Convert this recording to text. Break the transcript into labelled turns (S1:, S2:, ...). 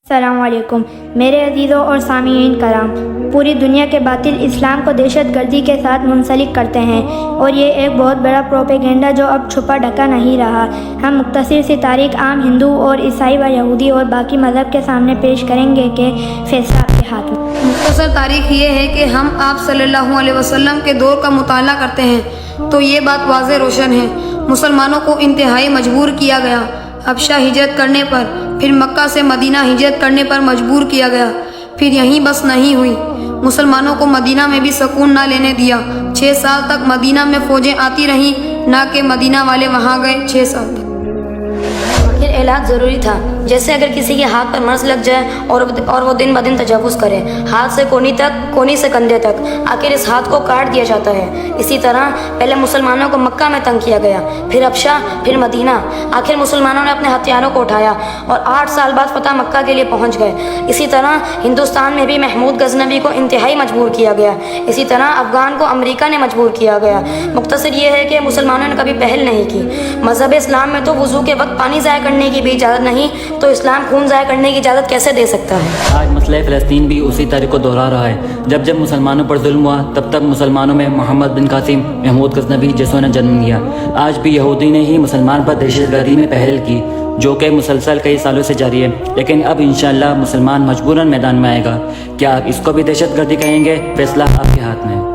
S1: السلام علیکم میرے عزیزوں اور سامعین کرام، پوری دنیا کے باطل اسلام کو دہشت گردی کے ساتھ منسلک کرتے ہیں، اور یہ ایک بہت بڑا پروپیگنڈا جو اب چھپا ڈھکا نہیں رہا۔ ہم مختصر سی تاریخ عام ہندو اور عیسائی و یہودی اور باقی مذہب کے سامنے پیش کریں گے کہ فیصلہ آپ کے ہاتھ میں۔
S2: مختصر تاریخ یہ ہے کہ ہم آپ صلی اللہ علیہ وسلم کے دور کا مطالعہ کرتے ہیں تو یہ بات واضح روشن ہے۔ مسلمانوں کو انتہائی مجبور کیا گیا، حبشہ ہجرت کرنے پر، پھر مکہ سے مدینہ ہجرت کرنے پر مجبور کیا گیا، پھر یہیں بس نہیں ہوئی، مسلمانوں کو مدینہ میں بھی سکون نہ لینے دیا۔ 6 سال تک مدینہ میں فوجیں آتی رہیں، نہ کہ مدینہ والے وہاں گئے۔ 6 سال تک
S3: پھر علاج ضروری تھا، جیسے اگر کسی کے ہاتھ پر مرض لگ جائے اور وہ دن بدن تجاوز کرے، ہاتھ سے کونی سے کندھے تک، آخر اس ہاتھ کو کاٹ دیا جاتا ہے۔ اسی طرح پہلے مسلمانوں کو مکہ میں تنگ کیا گیا، پھر حبشہ، پھر مدینہ، آخر مسلمانوں نے اپنے ہتھیاروں کو اٹھایا اور 8 سال بعد فتح مکہ کے لیے پہنچ گئے۔ اسی طرح ہندوستان میں بھی محمود غزنوی کو انتہائی مجبور کیا گیا، اسی طرح افغان کو امریکہ نے مجبور کیا گیا۔ مختصر یہ ہے کہ مسلمانوں نے کبھی پہل نہیں کی۔ مذہب اسلام میں تو وضو کے وقت پانی ضائع کرنے کی بھی اجازت نہیں، تو اسلام خون ضائع کرنے کی اجازت کیسے دے سکتا ہے؟
S4: آج مسئلہ فلسطین بھی اسی تاریخ کو دہرا رہا ہے۔ جب مسلمانوں پر ظلم ہوا، تب تک مسلمانوں میں محمد بن قاسم، محمود غزنوی جیسوں نے جنم لیا۔ آج بھی یہودی نے ہی مسلمان پر دہشت گردی میں پہل کی، جو کہ مسلسل کئی سالوں سے جاری ہے، لیکن اب انشاءاللہ مسلمان مجبوراً میدان میں آئے گا۔ کیا آپ اس کو بھی دہشت گردی کہیں گے؟ فیصلہ آپ کے ہاتھ میں ہے۔